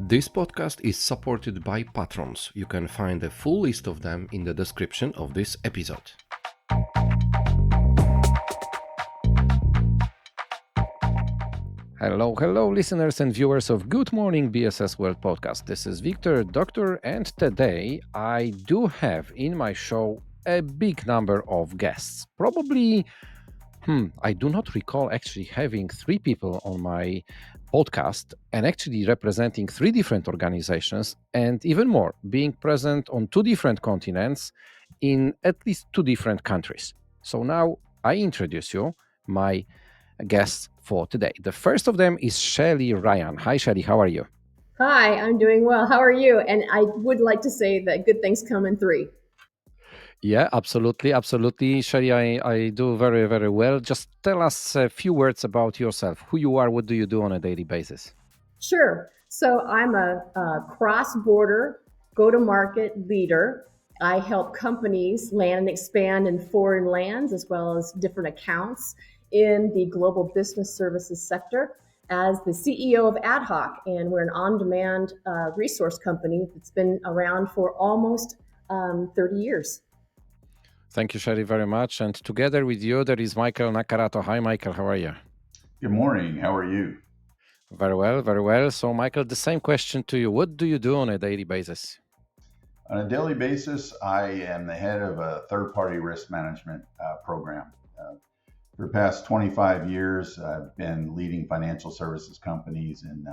This podcast is supported by patrons. You can find a full list of them in the description of this episode. Hello, listeners and viewers of Good Morning BSS World podcast. This is Wiktor, doctor, and today I do have in my show a big number of guests. Probably, I do not recall actually having three people on my podcast and actually representing three different organizations, and even more, being present on two different continents in at least two different countries. So now I introduce you my guests for today. The first of them is Shelli Ryan. Hi, Shelli. How are you? Hi, I'm doing well. How are you? And I would like to say that good things come in three. Yeah, absolutely. Shelli, I do very, very well. Just tell us a few words about yourself. Who you are, what do you do on a daily basis? Sure. So I'm a cross-border go-to-market leader. I help companies land and expand in foreign lands as well as different accounts in the global business services sector as the CEO of Ad Hoc. And we're an on-demand resource company that's been around for almost 30 years. Thank you, Shelli, very much. And together with you, there is Michael Nacarato. Hi, Michael. How are you? Good morning. How are you? Very well, very well. So, Michael, the same question to you. What do you do on a daily basis? On a daily basis, I am the head of a third-party risk management program. For the past 25 years, I've been leading financial services companies in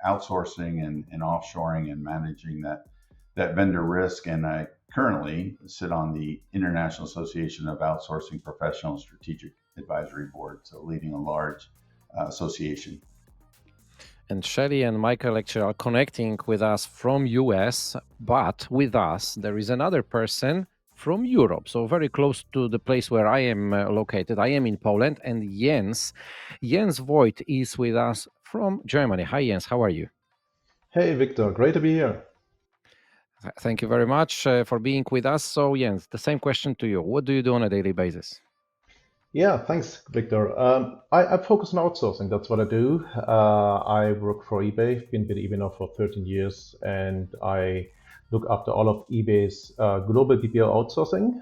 outsourcing and offshoring and managing that vendor risk. And I currently sit on the International Association of Outsourcing Professional Strategic Advisory Board, so leading a large association. And Shelli and Michael actually are connecting with us from US, but with us, there is another person from Europe, so very close to the place where I am located. I am in Poland, and Jens Voigt is with us from Germany. Hi, Jens, how are you? Hey, Wiktor, great to be here. Thank you very much for being with us. So, Jens, the same question to you. What do you do on a daily basis? Yeah, thanks, Wiktor. I focus on outsourcing. That's what I do. I work for eBay, been with eBay now for 13 years, and I look after all of eBay's global BPO outsourcing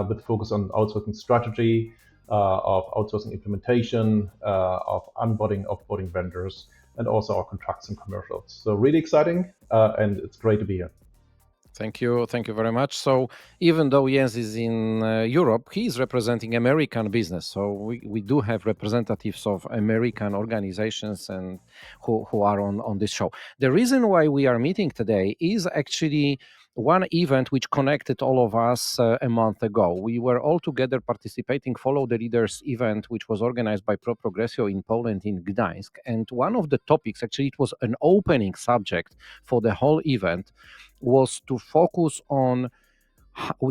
with focus on outsourcing strategy, of outsourcing implementation, of onboarding, offboarding vendors, and also our contracts and commercials. So really exciting, and it's great to be here. Thank you very much. So even though Jens is in Europe, he is representing American business. So we do have representatives of American organizations and who are on this show. The reason why we are meeting today is actually one event which connected all of us a month ago. We were all together participating, Follow the Leaders event, which was organized by Pro Progressio in Poland, in Gdańsk. And one of the topics, actually it was an opening subject for the whole event, was to focus on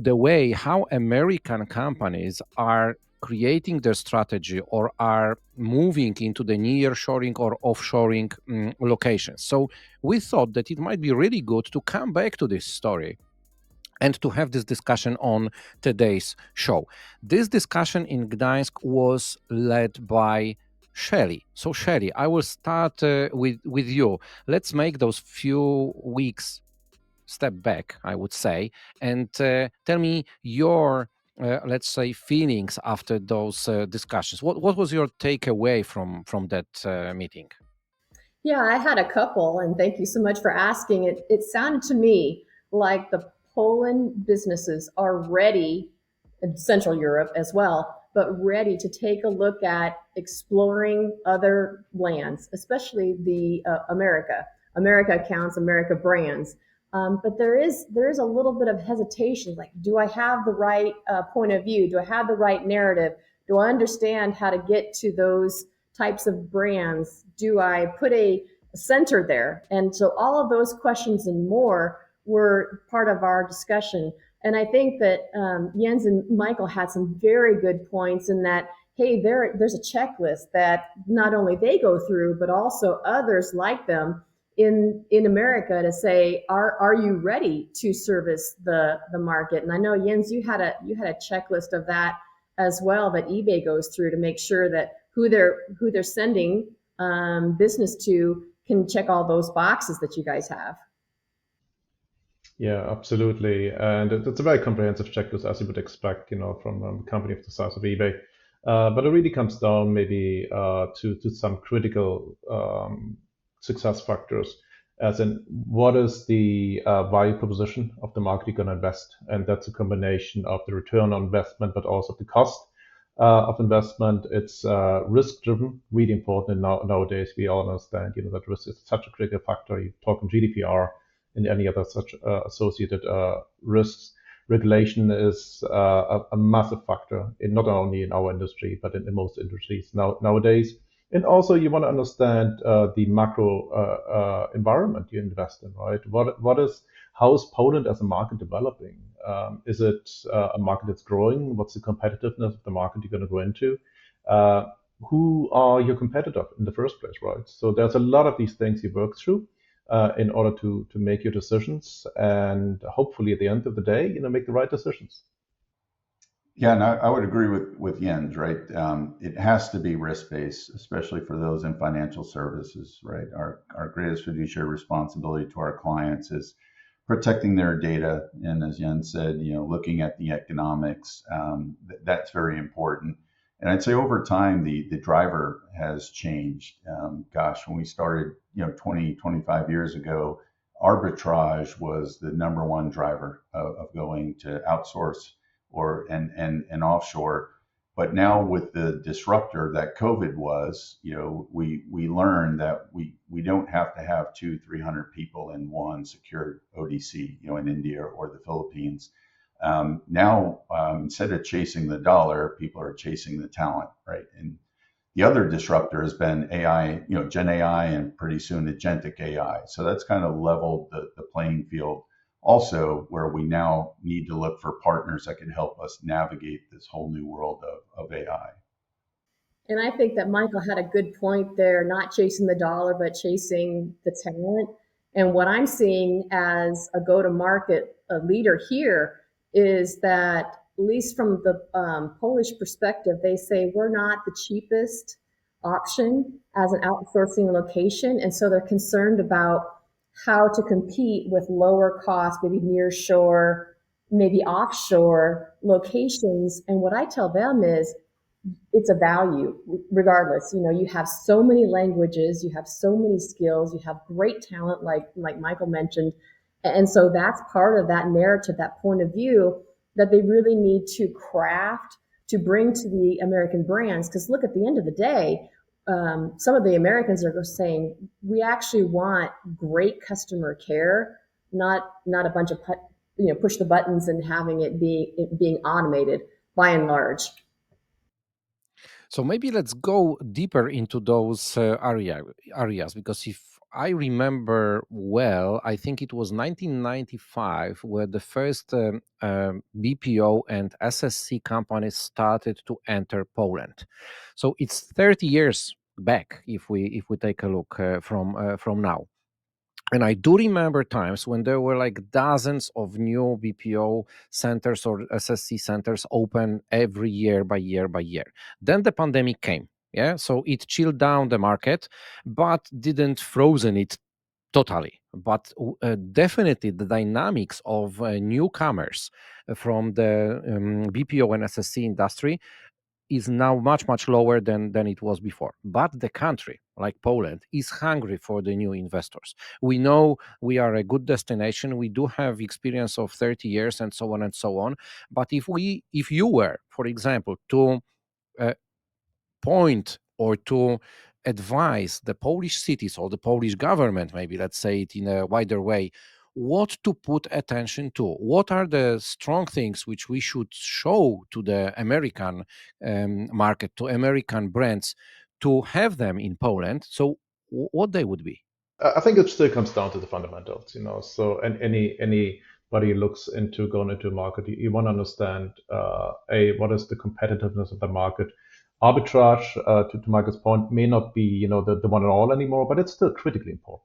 the way how American companies are creating their strategy or are moving into the nearshoring or offshoring locations. So we thought that it might be really good to come back to this story and to have this discussion on today's show. This discussion in Gdańsk was led by Shelli. So Shelli, I will start with you. Let's make those few weeks step back, I would say, and tell me your, let's say, feelings after those discussions. What was your takeaway from that meeting? Yeah, I had a couple, and thank you so much for asking. It sounded to me like the Poland businesses are ready, in Central Europe as well, but ready to take a look at exploring other lands, especially the America accounts, America brands. But there is a little bit of hesitation. Like, do I have the right point of view? Do I have the right narrative? Do I understand how to get to those types of brands? Do I put a center there? And so all of those questions and more were part of our discussion. And I think that Jens and Michael had some very good points in that, hey, there's a checklist that not only they go through, but also others like them in America to say, are you ready to service the market? And I know, Jens, you had a checklist of that as well that eBay goes through to make sure that who they're sending business to can check all those boxes that you guys have. Yeah, absolutely. And it's a very comprehensive checklist, as you would expect, from a company of the size of eBay. But it really comes down maybe to some critical success factors, as in what is the value proposition of the market you're going to invest? And that's a combination of the return on investment, but also the cost of investment. It's risk driven, really important. And nowadays, we all understand, that risk is such a critical factor. You talk in GDPR and any other such associated risks. Regulation is a massive factor in not only in our industry but in most industries nowadays. And also, you want to understand the macro environment you invest in, right? How is Poland as a market developing? Is it a market that's growing? What's the competitiveness of the market you're going to go into? Who are your competitors in the first place, right? So there's a lot of these things you work through in order to make your decisions, and hopefully at the end of the day, make the right decisions. Yeah, and I would agree with Jens, right? It has to be risk-based, especially for those in financial services, right? Our greatest fiduciary responsibility to our clients is protecting their data. And as Jens said, looking at the economics, that's very important. And I'd say over time, the driver has changed. When we started, 20, 25 years ago, arbitrage was the number one driver of going to outsource and offshore. But now with the disruptor that COVID was, we learned that we don't have to have 200-300 people in one secured ODC, in India or the Philippines. Now, instead of chasing the dollar, people are chasing the talent, right? And the other disruptor has been AI, Gen AI, and pretty soon agentic AI. So that's kind of leveled the playing field. Also, where we now need to look for partners that can help us navigate this whole new world of AI. And I think that Michael had a good point there, not chasing the dollar, but chasing the talent. And what I'm seeing as a go-to-market leader here is that, at least from the Polish perspective, they say we're not the cheapest option as an outsourcing location. And so they're concerned about how to compete with lower cost, maybe nearshore, maybe offshore locations. And what I tell them is it's a value regardless. You have so many languages, you have so many skills, you have great talent, like Michael mentioned. And so that's part of that narrative, that point of view that they really need to craft to bring to the American brands. Because look, at the end of the day, some of the Americans are saying, we actually want great customer care, not a bunch of push the buttons and having it being automated by and large. So maybe let's go deeper into those areas, because if I remember well, I think it was 1995 where the first BPO and SSC companies started to enter Poland. So it's 30 years back if we take a look from now. And I do remember times when there were like dozens of new BPO centers or SSC centers open every year by year by year. Then the pandemic came. Yeah. So it chilled down the market, but didn't frozen it totally. But definitely the dynamics of newcomers from the BPO and SSC industry is now much lower than it was before. But the country, like Poland, is hungry for the new investors. We know we are a good destination. We do have experience of 30 years and so on and so on. But if you were, for example, to point or to advise the Polish cities or the Polish government, maybe let's say it in a wider way, what to put attention to, what are the strong things which we should show to the American market, to American brands, to have them in Poland, so what they would be? I think it still comes down to the fundamentals, So, and anybody looks into going into a market, you want to understand what is the competitiveness of the market. Arbitrage, to Michael's point, may not be the one and all anymore, but it's still critically important.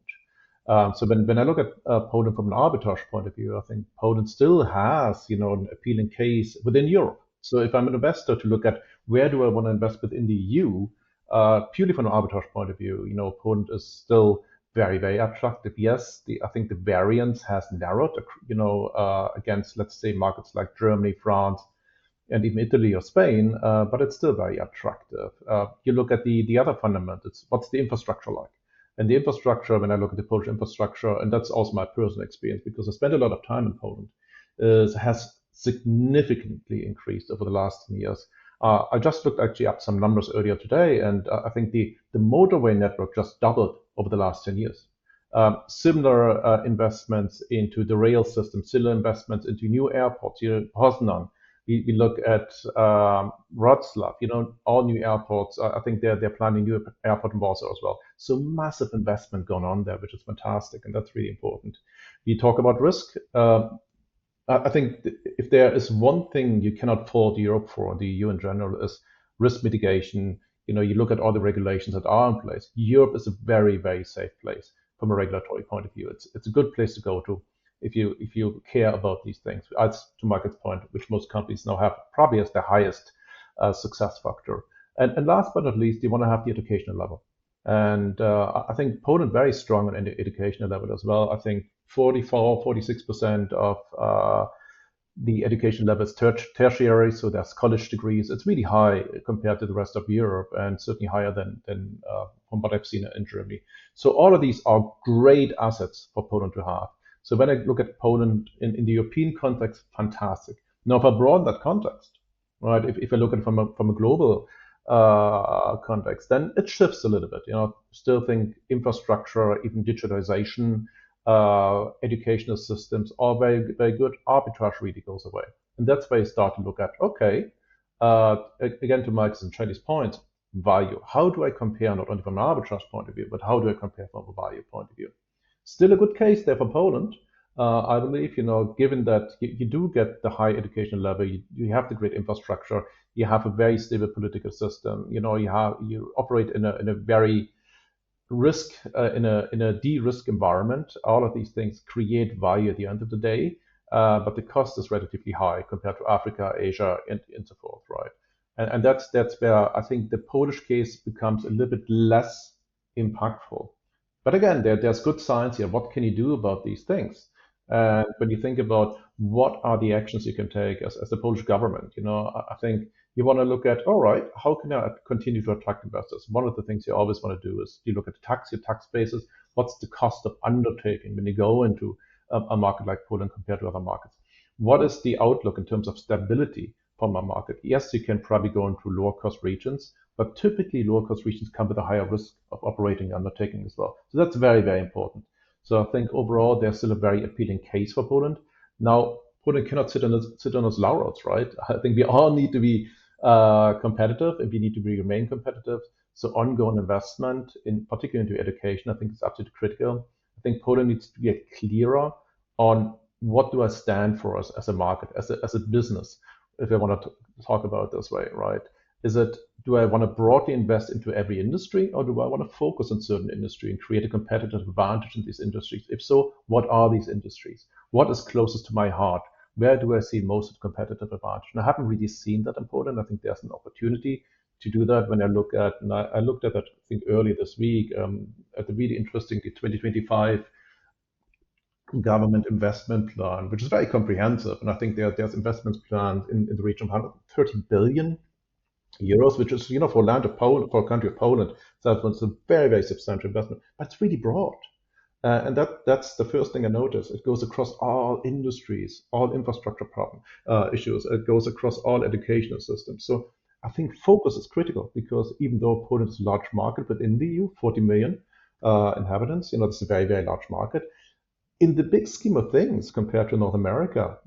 So when I look at Poland from an arbitrage point of view, I think Poland still has an appealing case within Europe. So if I'm an investor to look at where do I want to invest within the EU, purely from an arbitrage point of view, Poland is still very, very attractive. Yes, I think the variance has narrowed, against, let's say, markets like Germany, France, and even Italy or Spain, but it's still very attractive. You look at the other fundamentals. What's the infrastructure like? And the infrastructure, when I look at the Polish infrastructure, and that's also my personal experience because I spent a lot of time in Poland, has significantly increased over the last 10 years. I just looked actually up some numbers earlier today, and I think the motorway network just doubled over the last 10 years. Similar investments into the rail system, similar investments into new airports here in Poznan. We look at Wrocław, all new airports. I think they're planning a new airport in Warsaw as well. So massive investment going on there, which is fantastic, and that's really important. We talk about risk. I think if there is one thing you cannot fault Europe for, the EU in general, is risk mitigation. You look at all the regulations that are in place. Europe is a very, very safe place from a regulatory point of view. It's a good place to go to if you care about these things. As to Market's point, which most companies now have probably as their highest success factor. And last but not least, you want to have the educational level. And I think Poland very strong on the educational level as well. I think 46% of the education level is tertiary, so there's college degrees. It's really high compared to the rest of Europe, and certainly higher than from what I've seen in Germany. So all of these are great assets for Poland to have. So when I look at Poland in the European context, fantastic. Now, if I broaden that context, right, if I look at it from a global context, then it shifts a little bit. Still think infrastructure, even digitalization, educational systems are very, very good. Arbitrage really goes away. And that's where you start to look at, okay, again, to Mike's and Shelli's point, value. How do I compare not only from an arbitrage point of view, but how do I compare from a value point of view? Still a good case there for Poland. I believe, given that you do get the high education level, you have the great infrastructure, you have a very stable political system, you operate in a very in a de-risk environment. All of these things create value at the end of the day, but the cost is relatively high compared to Africa, Asia, and so forth, right? And that's where I think the Polish case becomes a little bit less impactful. But again, there's good science here. What can you do about these things? And when you think about what are the actions you can take as the Polish government, I think you want to look at, all right, how can I continue to attract investors? One of the things you always want to do is you look at your tax basis. What's the cost of undertaking when you go into a market like Poland compared to other markets? What is the outlook in terms of stability from a market? Yes, you can probably go into lower cost regions, but typically lower cost regions come with a higher risk of operating undertaking as well. So that's very, very important. So I think overall, there's still a very appealing case for Poland. Now, Poland cannot sit on its laurels, right? I think we all need to be competitive, and we need to remain competitive. So ongoing investment, in particular into education, I think is absolutely critical. I think Poland needs to get clearer on what do I stand for as a market, as a business, if I want to talk about it this way, right? Do I want to broadly invest into every industry, or do I want to focus on certain industry and create a competitive advantage in these industries? If so, what are these industries? What is closest to my heart? Where do I see most competitive advantage? And I haven't really seen that in Poland. I think there's an opportunity to do that when I look at, and I looked at that, I think, earlier this week, at the really interesting 2025 government investment plan, which is very comprehensive. And I think there's investments planned in the region of 130 billion euros, which is, for land of Poland, for a country of Poland, so it's a very, very substantial investment, but it's really broad. And that's the first thing I noticed. It goes across all industries, all infrastructure issues. It goes across all educational systems. So I think focus is critical, because even though Poland is a large market within the EU, 40 million inhabitants, it's a very, very large market. In the big scheme of things, compared to North America,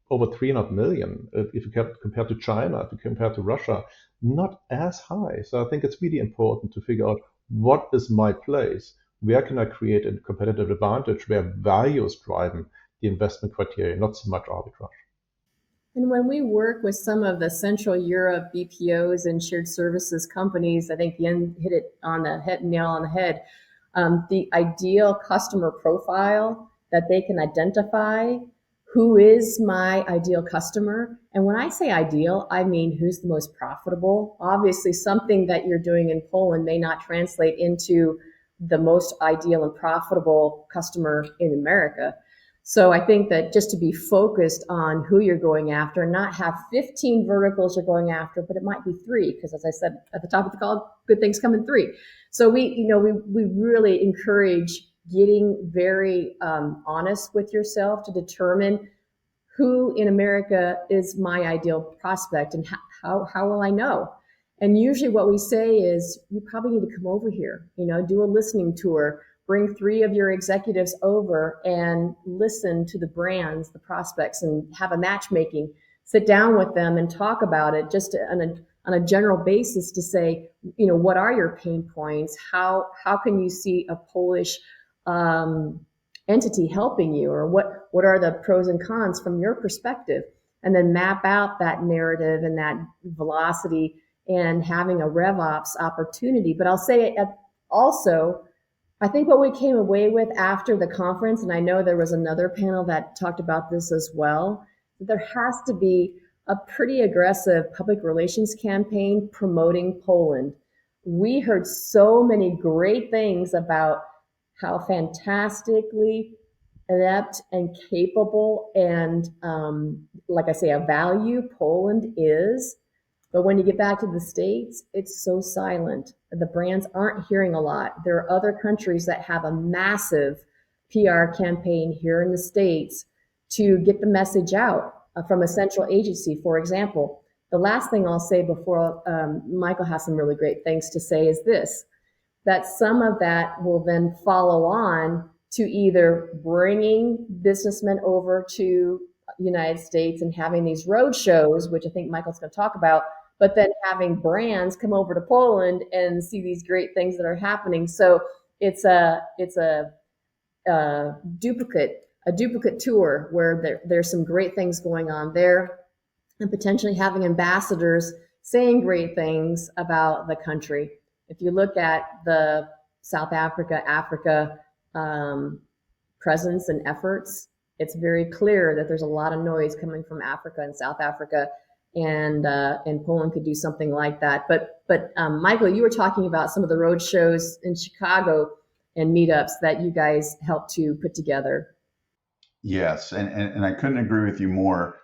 over 300 million, if you compare to China, if you compare to Russia, not as high. So I think it's really important to figure out what is my place, where can I create a competitive advantage, where value is driving the investment criteria, not so much arbitrage. And when we work with some of the Central Europe BPOs and shared services companies, I think Yen hit it on the head, nail on the head. The ideal customer profile that they can identify. Who is my ideal customer? And when I say ideal, I mean who's the most profitable. Obviously, something that you're doing in Poland may not translate into the most ideal and profitable customer in America. So I think that just to be focused on who you're going after, not have 15 verticals you're going after, but it might be 3, because as I said at the top of the call, good things come in 3. So we really encourage getting very honest with yourself to determine who in America is my ideal prospect, and how will I know? And usually what we say is, you probably need to come over here, do a listening tour, bring 3 of your executives over and listen to the brands, the prospects, and have a matchmaking, sit down with them and talk about it just on a general basis to say, what are your pain points? How can you see a Polish entity helping you, or what are the pros and cons from your perspective, and then map out that narrative and that velocity and having a RevOps opportunity. But I'll say also, I think what we came away with after the conference, and I know there was another panel that talked about this as well, there has to be a pretty aggressive public relations campaign promoting Poland. We heard so many great things about how fantastically adept and capable and, like I say, a value Poland is. But when you get back to the States, it's so silent. The brands aren't hearing a lot. There are other countries that have a massive PR campaign here in the States to get the message out from a central agency, for example. The last thing I'll say before Michael has some really great things to say is this, that some of that will then follow on to either bringing businessmen over to United States and having these road shows, which I think Michael's going to talk about, but then having brands come over to Poland and see these great things that are happening. So it's a duplicate tour where there's some great things going on there, and potentially having ambassadors saying great things about the country. If you look at the South Africa presence and efforts, it's very clear that there's a lot of noise coming from Africa and South Africa, and Poland could do something like that. But Michael, you were talking about some of the road shows in Chicago and meetups that you guys helped to put together. Yes, and I couldn't agree with you more.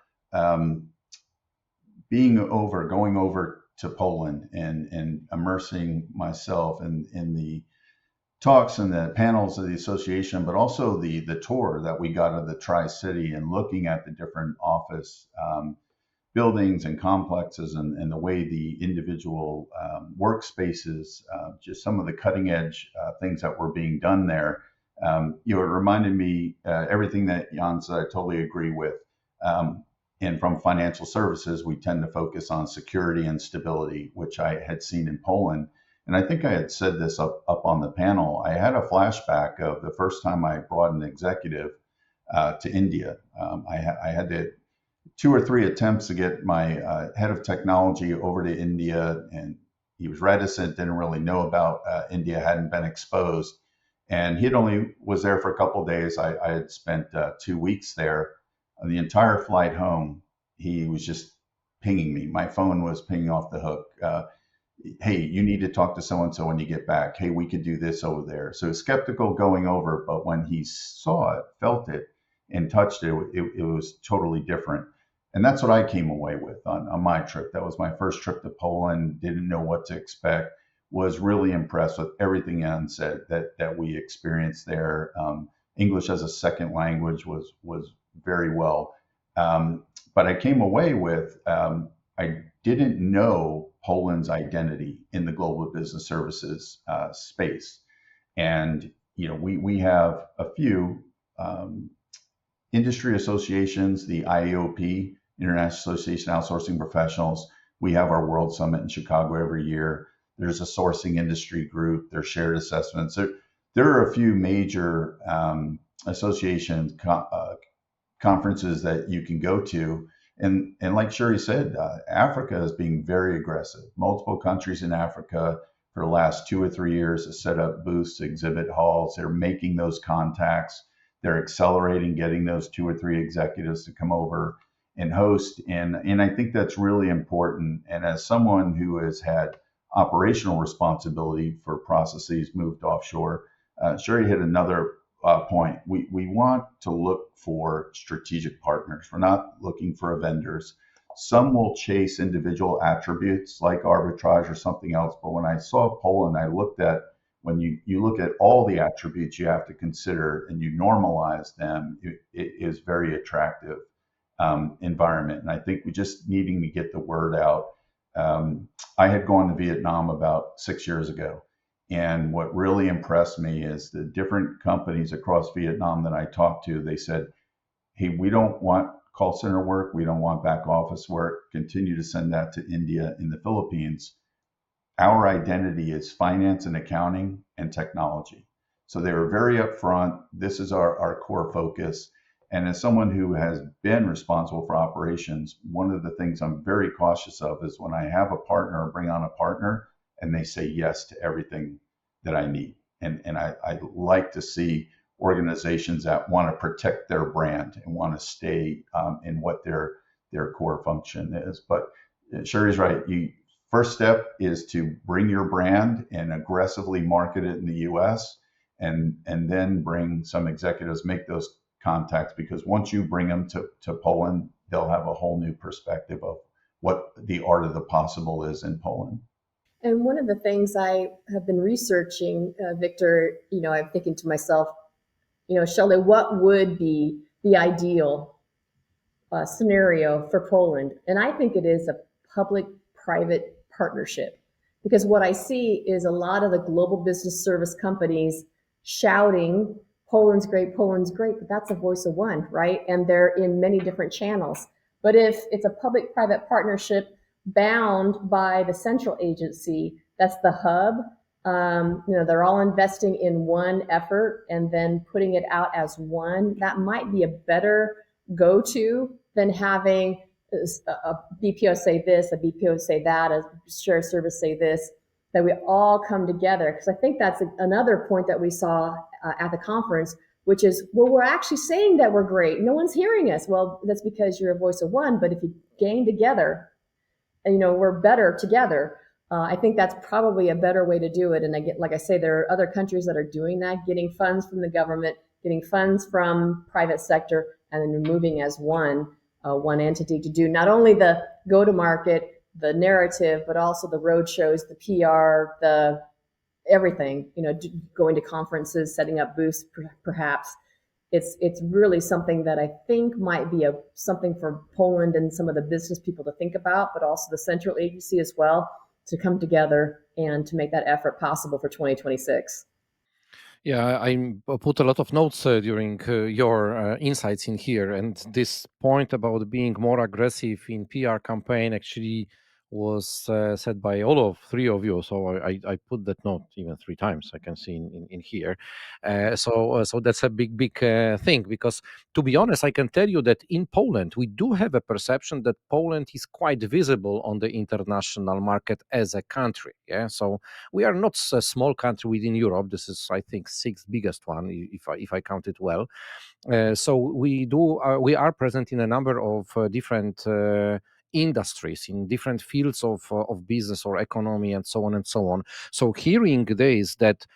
Going over to Poland and immersing myself in the talks and the panels of the association, but also the tour that we got of the Tri-City and looking at the different office buildings and complexes and the way the individual workspaces, just some of the cutting edge things that were being done there. It reminded me everything that Jan said, I totally agree with. And from financial services, we tend to focus on security and stability, which I had seen in Poland. And I think I had said this up on the panel. I had a flashback of the first time I brought an executive to India. I had 2 or 3 attempts to get my head of technology over to India, and he was reticent, didn't really know about India, hadn't been exposed. And he only was there for a couple of days. I had spent 2 weeks there. The entire flight home, he was just pinging me. My phone was pinging off the hook. Hey, you need to talk to so-and-so when you get back. Hey, we could do this over there. So skeptical going over, but when he saw it, felt it, and touched it, it was totally different. And that's what I came away with on my trip. That was my first trip to Poland, didn't know what to expect, was really impressed with everything Jan said that we experienced there. English as a second language was very well. But I came away with, I didn't know Poland's identity in the global business services space. And, we have a few industry associations, the IAOP, International Association of Outsourcing Professionals. We have our World Summit in Chicago every year. There's a sourcing industry group, there's shared assessments. There are a few major associations, conferences that you can go to. And like Shelli said, Africa is being very aggressive. Multiple countries in Africa for the last 2 or 3 years have set up booths, exhibit halls. They're making those contacts. They're accelerating getting those 2 or 3 executives to come over and host. And I think that's really important. And as someone who has had operational responsibility for processes moved offshore. Shelli hit another point. We want to look for strategic partners. We're not looking for vendors. Some will chase individual attributes like arbitrage or something else. But when I saw Poland, I looked at when you look at all the attributes you have to consider and you normalize them, it is very attractive environment. And I think we just needing to get the word out. I had gone to Vietnam about 6 years ago. And what really impressed me is the different companies across Vietnam that I talked to, they said, hey, we don't want call center work. We don't want back office work. Continue to send that to India and the Philippines. Our identity is finance and accounting and technology. So they were very upfront. This is our core focus. And as someone who has been responsible for operations, one of the things I'm very cautious of is when I have a partner or bring on a partner and they say yes to everything that I need. And I like to see organizations that want to protect their brand and want to stay in what their core function is. But Shelli's right. First step is to bring your brand and aggressively market it in the US and then bring some executives, make those contacts, because once you bring them to Poland, they'll have a whole new perspective of what the art of the possible is in Poland. And one of the things I have been researching, Wiktor, I'm thinking to myself, Shelli, what would be the ideal scenario for Poland? And I think it is a public-private partnership, because what I see is a lot of the global business service companies shouting, Poland's great, but that's a voice of one, right? And they're in many different channels. But if it's a public-private partnership bound by the central agency, that's the hub, they're all investing in one effort and then putting it out as one, that might be a better go-to than having a BPO say this, a BPO say that, a shared service say this, that we all come together. Because I think that's another point that we saw at the conference, which is, well, we're actually saying that we're great. No one's hearing us. Well, that's because you're a voice of one. But if you gang together, we're better together. I think that's probably a better way to do it. And like I say, there are other countries that are doing that, getting funds from the government, getting funds from private sector, and then moving as one entity to do not only the go-to-market, the narrative, but also the roadshows, the PR, the everything, going to conferences, setting up booths, perhaps. It's really something that I think might be something for Poland and some of the business people to think about, but also the central agency as well, to come together and to make that effort possible for 2026. Yeah, I put a lot of notes during your insights in here, and this point about being more aggressive in PR campaign actually was said by all of three of you. So I put that note even three times. I can see in here. So that's a big thing, because to be honest, I can tell you that in Poland we do have a perception that Poland is quite visible on the international market as a country. Yeah, so we are not a small country within Europe. This is, I think, sixth biggest one, if I count it well. So we are present in a number of different industries, in different fields of business or economy, and so on and so on. So hearing this, that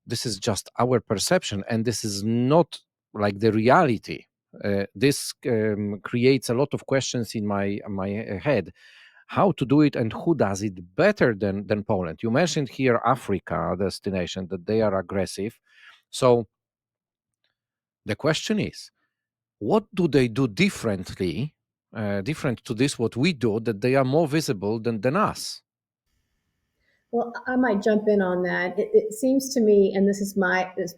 this is just our perception and this is not like the reality, this creates a lot of questions in my head. How to do it and who does it better than Poland? You mentioned here Africa destination, that they are aggressive. So the question is, what do they do differently, different to this what we do, that they are more visible than us? Well, I might jump in on that. It seems to me, and this is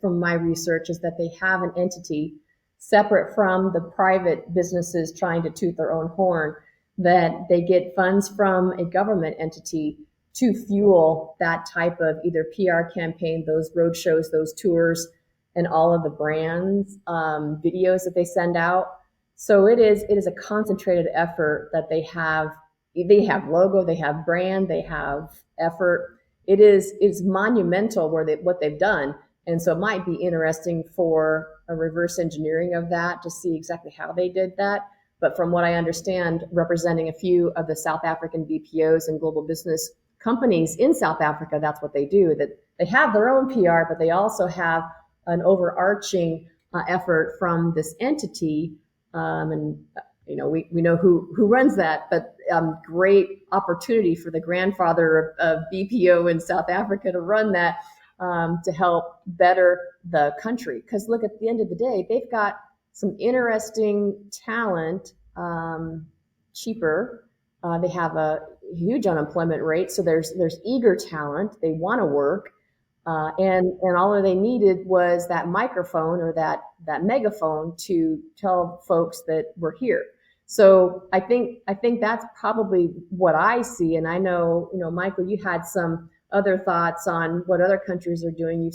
from my research, is that they have an entity separate from the private businesses trying to toot their own horn, that they get funds from a government entity to fuel that type of either PR campaign, those road shows, those tours, and all of the brands videos that they send out. So it is a concentrated effort that they have. They have logo, they have brand, they have effort. It's monumental what they've done. And so it might be interesting for a reverse engineering of that to see exactly how they did that. But from what I understand, representing a few of the South African BPOs and global business companies in South Africa, that's what they do, that they have their own PR, but they also have an overarching effort from this entity. And we know who runs that, but great opportunity for the grandfather of BPO in South Africa to run that, to help better the country. Because look, at the end of the day, they've got some interesting talent, cheaper. They have a huge unemployment rate, so there's eager talent. They want to work, and all they needed was that microphone or that megaphone to tell folks that we're here. So I think that's probably what I see. And I know, Michael, you had some other thoughts on what other countries are doing. You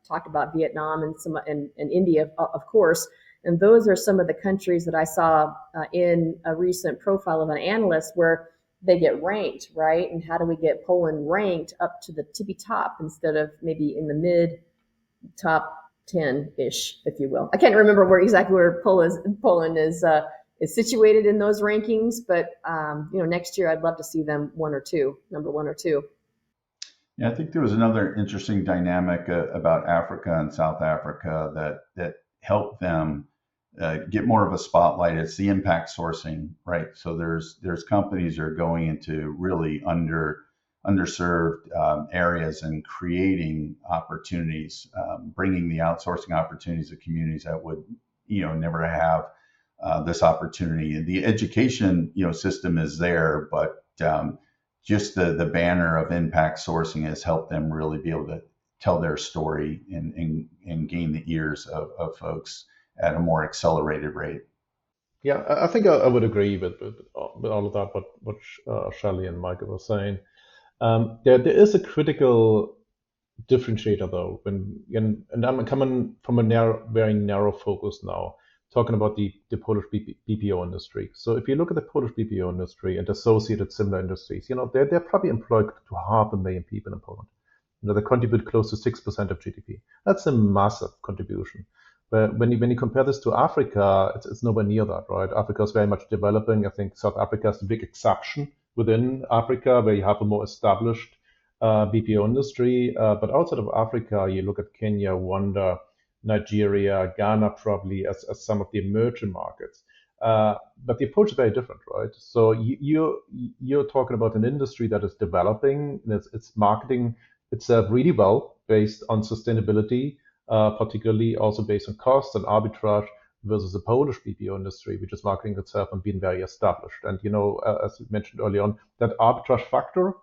talked about Vietnam and India, of course. And those are some of the countries that I saw in a recent profile of an analyst where they get ranked, right? And how do we get Poland ranked up to the tippy top instead of maybe in the mid top 10-ish, if you will? I can't remember where Poland is situated in those rankings, but next year I'd love to see them number one or two. Yeah, I think there was another interesting dynamic about Africa and South Africa that helped them get more of a spotlight. It's the impact sourcing, right? So there's companies that are going into really underserved areas and creating opportunities, bringing the outsourcing opportunities to communities that would never have this opportunity. And the education system is there, but just the banner of impact sourcing has helped them really be able to tell their story and gain the ears of folks at a more accelerated rate. Yeah, I think I would agree with all of that, what Shelli and Michael were saying. There is a critical differentiator though, and I'm coming from a very narrow focus now, talking about the Polish BPO industry. So if you look at the Polish BPO industry and associated similar industries, they're probably employed to 500,000 people in Poland. They contribute close to 6% of GDP. That's a massive contribution. But when you compare this to Africa, it's nowhere near that, right? Africa is very much developing. I think South Africa is the big exception within Africa, where you have a more established BPO industry. But outside of Africa, you look at Kenya, Rwanda, Nigeria, Ghana, probably as some of the emerging markets. But the approach is very different, right? So you're talking about an industry that is developing, and it's marketing itself really well based on sustainability, particularly also based on cost and arbitrage, versus the Polish BPO industry, which is marketing itself and being very established. And as we mentioned early on, that arbitrage factor,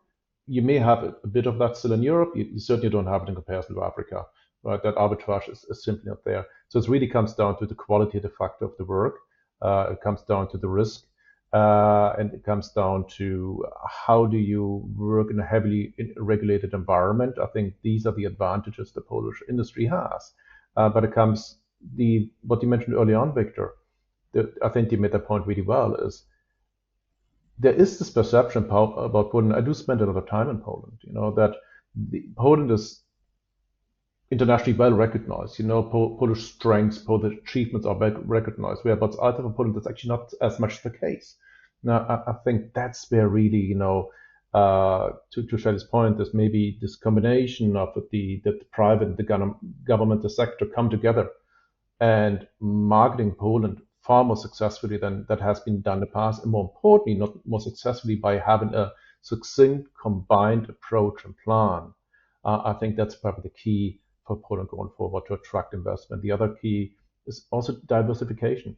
you may have a bit of that still in Europe. You certainly don't have it in comparison to Africa, right? That arbitrage is simply not there. So it really comes down to the qualitative factor of the work. It comes down to the risk. And it comes down to how do you work in a heavily regulated environment. I think these are the advantages the Polish industry has. But it comes what you mentioned early on, Wiktor. I think you made that point really well. Is there is this perception about Poland. I do spend a lot of time in Poland. That Poland is internationally well recognized. Polish strengths, Polish achievements are well recognized. But outside of Poland, that's actually not as much the case. Now, I think that's where really, to Shelli's point, there's maybe this combination of the private and the governmental sector come together and marketing Poland far more successfully than that has been done in the past, and more importantly, not more successfully by having a succinct, combined approach and plan. I think that's probably the key for Poland going forward to attract investment. The other key is also diversification.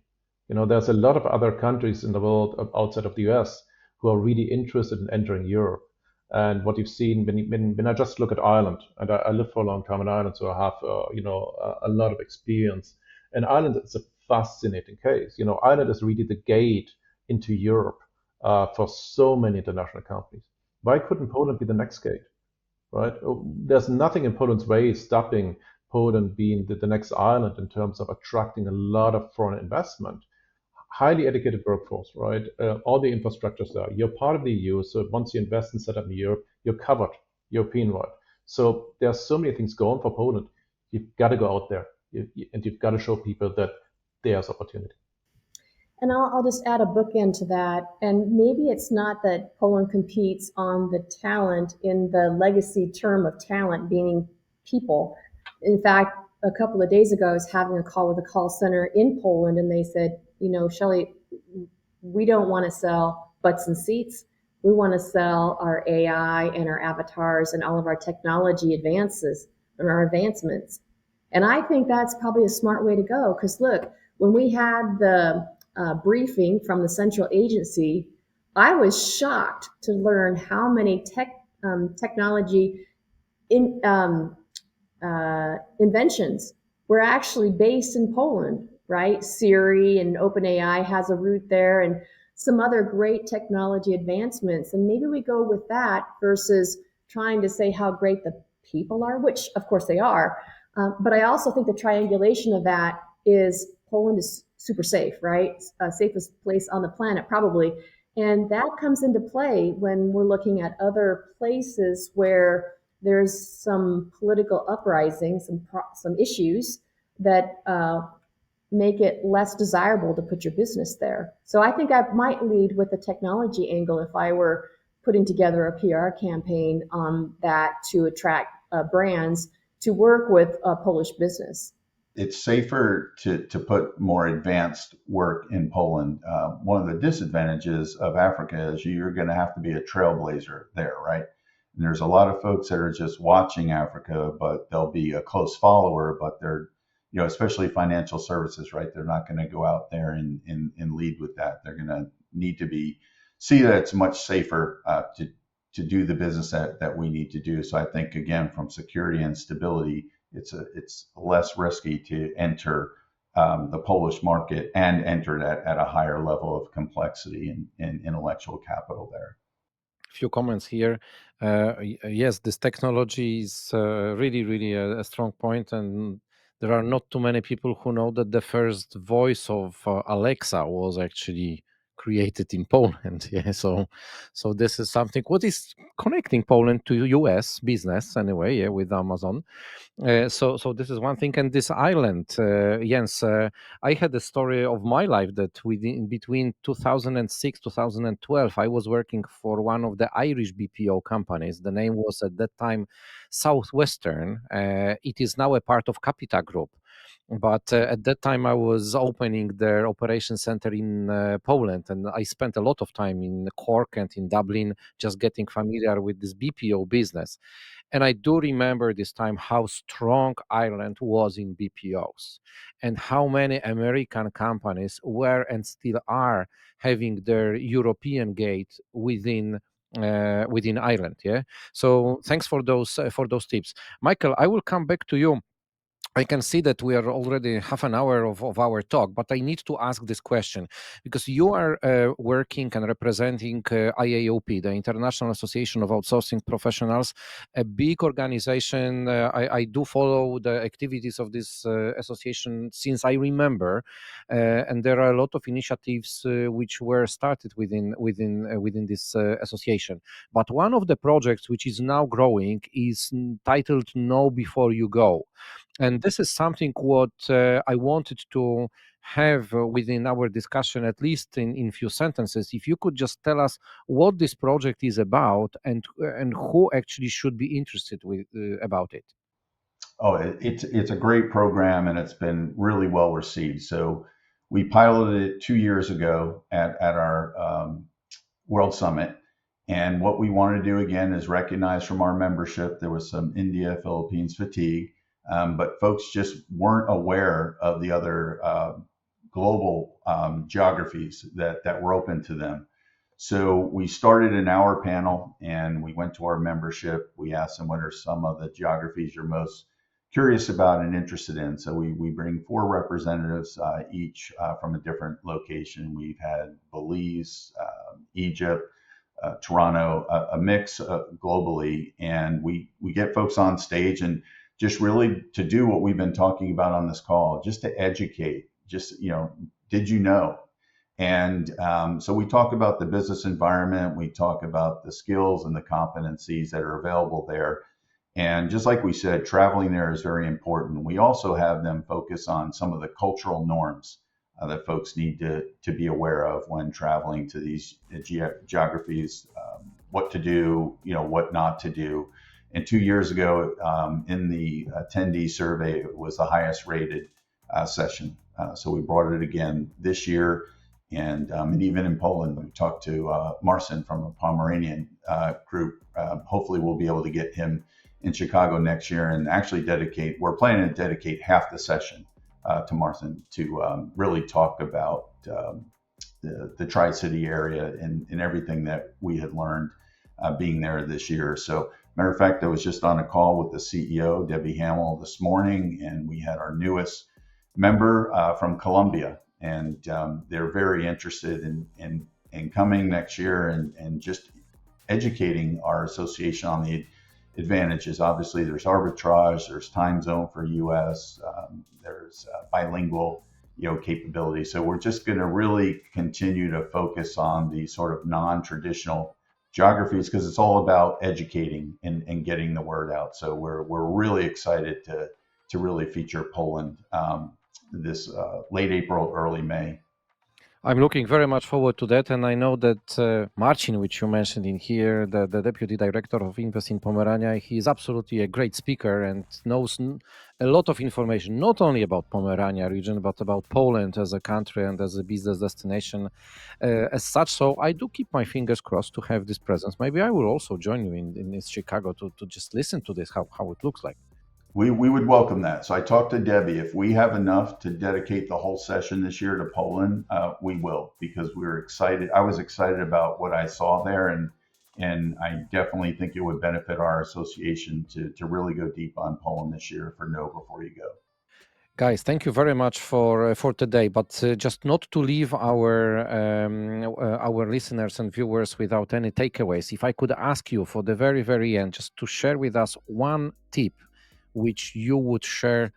There's a lot of other countries in the world outside of the US who are really interested in entering Europe. And what you've seen when I just look at Ireland, and I lived for a long time in Ireland, so I have a lot of experience. And Ireland is a fascinating case. Ireland is really the gate into Europe for so many international companies. Why couldn't Poland be the next gate, right? There's nothing in Poland's way stopping Poland being the next Ireland in terms of attracting a lot of foreign investment. Highly educated workforce, right? All the infrastructures there. You're part of the EU, so once you invest and set up in Europe, you're covered European-wide. So there are so many things going for Poland. You've got to go out there, and you've got to show people that there's opportunity. And I'll just add a bookend to that. And maybe it's not that Poland competes on the talent in the legacy term of talent, meaning people. In fact, a couple of days ago, I was having a call with a call center in Poland, and they said, Shelli, we don't want to sell butts and seats. We want to sell our AI and our avatars and all of our technology advances and our advancements. And I think that's probably a smart way to go, because look, when we had the briefing from the central agency, I was shocked to learn how many technology inventions were actually based in Poland, right? Siri and OpenAI has a root there, and some other great technology advancements. And maybe we go with that versus trying to say how great the people are, which of course they are. But I also think the triangulation of that is Poland is super safe, right? Safest place on the planet, probably. And that comes into play when we're looking at other places where there's some political uprising, some issues that make it less desirable to put your business there. So I think I might lead with the technology angle if I were putting together a PR campaign on that to attract brands to work with a Polish business. It's safer to put more advanced work in Poland. One of the disadvantages of Africa is you're going to have to be a trailblazer there, right? And there's a lot of folks that are just watching Africa, but they'll be a close follower, but they're, especially financial services, right? They're not going to go out there and lead with that. They're going to need to see that it's much safer to do the business that we need to do. So I think, again, from security and stability, it's less risky to enter the Polish market and enter it at a higher level of complexity and intellectual capital there. Few comments here. Yes, this technology is really, really a strong point, and there are not too many people who know that the first voice of Alexa was actually created in Poland. Yeah, so this is something what is connecting Poland to US business anyway. Yeah, with Amazon. So this is one thing, and this island, Jens. I had a story of my life that within between 2006 2012, I was working for one of the Irish BPO companies. The name was at that time Southwestern. It is now a part of Capita Group. But at that time, I was opening their operation center in Poland, and I spent a lot of time in Cork and in Dublin, just getting familiar with this BPO business. And I do remember this time how strong Ireland was in BPOs and how many American companies were and still are having their European gate within Ireland. Yeah. So thanks for those tips, Michael. I will come back to you. I can see that we are already half an hour of our talk, but I need to ask this question because you are working and representing IAOP, the International Association of Outsourcing Professionals, a big organization. I do follow the activities of this association since I remember, and there are a lot of initiatives which were started within this association. But one of the projects which is now growing is titled "Know Before You Go." And this is something what I wanted to have within our discussion, at least in few sentences. If you could just tell us what this project is about and who actually should be interested about it. Oh, it's a great program and it's been really well received. So we piloted it 2 years ago at our World Summit. And what we want to do again is recognize from our membership, there was some India, Philippines fatigue, but folks just weren't aware of the other global geographies that were open to them. So we started an hour panel and we went to our membership. We asked them what are some of the geographies you're most curious about and interested in. So we bring 4 representatives, each from a different location. We've had Belize, Egypt, Toronto, a mix globally, and we get folks on stage and just really to do what we've been talking about on this call, just to educate, just, did you know? And so we talk about the business environment, we talk about the skills and the competencies that are available there. And just like we said, traveling there is very important. We also have them focus on some of the cultural norms that folks need to be aware of when traveling to these geographies, what to do, what not to do. And 2 years ago, in the attendee survey, it was the highest rated session. So we brought it again this year. And even in Poland, we talked to Marcin from the Pomeranian group. Hopefully we'll be able to get him in Chicago next year and actually we're planning to dedicate half the session to Marcin to really talk about the Tri-City area and everything that we had learned being there this year. So matter of fact, I was just on a call with the CEO, Debbie Hamill, this morning, and we had our newest member from Colombia. And they're very interested in coming next year and just educating our association on the advantages. Obviously, there's arbitrage, there's time zone for US, there's bilingual capability. So we're just going to really continue to focus on the sort of non-traditional geographies because it's all about educating and getting the word out. So we're really excited to really feature Poland this late April, early May. I'm looking very much forward to that, and I know that Marcin, which you mentioned in here, the Deputy Director of Invest in Pomerania, he is absolutely a great speaker and knows a lot of information, not only about Pomerania region, but about Poland as a country and as a business destination as such. So I do keep my fingers crossed to have this presence. Maybe I will also join you in Chicago to just listen to this, how it looks like. We would welcome that. So I talked to Debbie. If we have enough to dedicate the whole session this year to Poland, we will, because we're excited. I was excited about what I saw there, and I definitely think it would benefit our association to really go deep on Poland this year for Know Before You Go. Guys, thank you very much for today. But just not to leave our listeners and viewers without any takeaways, if I could ask you for the very, very end, just to share with us one tip which you would share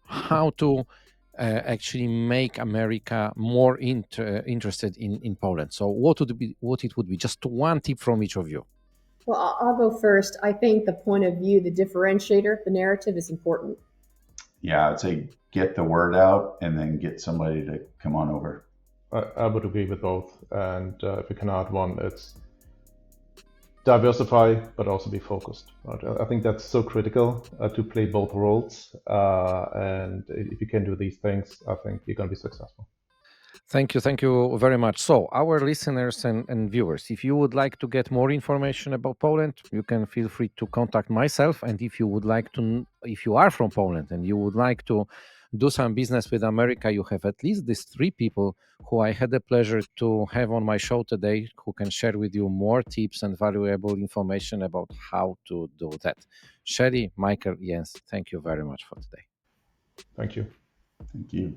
how to actually make America more interested in Poland. So what it would be? Just one tip from each of you. Well, I'll go first. I think the point of view, the differentiator, the narrative is important. Yeah, I'd say get the word out and then get somebody to come on over. I would agree with both. And if we can add one, it's diversify, but also be focused. Right? I think that's so critical to play both roles. And if you can do these things, I think you're going to be successful. Thank you very much. So our listeners and viewers, if you would like to get more information about Poland, you can feel free to contact myself. And if you are from Poland and you would like to do some business with America, you have at least these three people who I had the pleasure to have on my show today, who can share with you more tips and valuable information about how to do that. Shelli, Michael, Jens, thank you very much for today. Thank you. Thank you.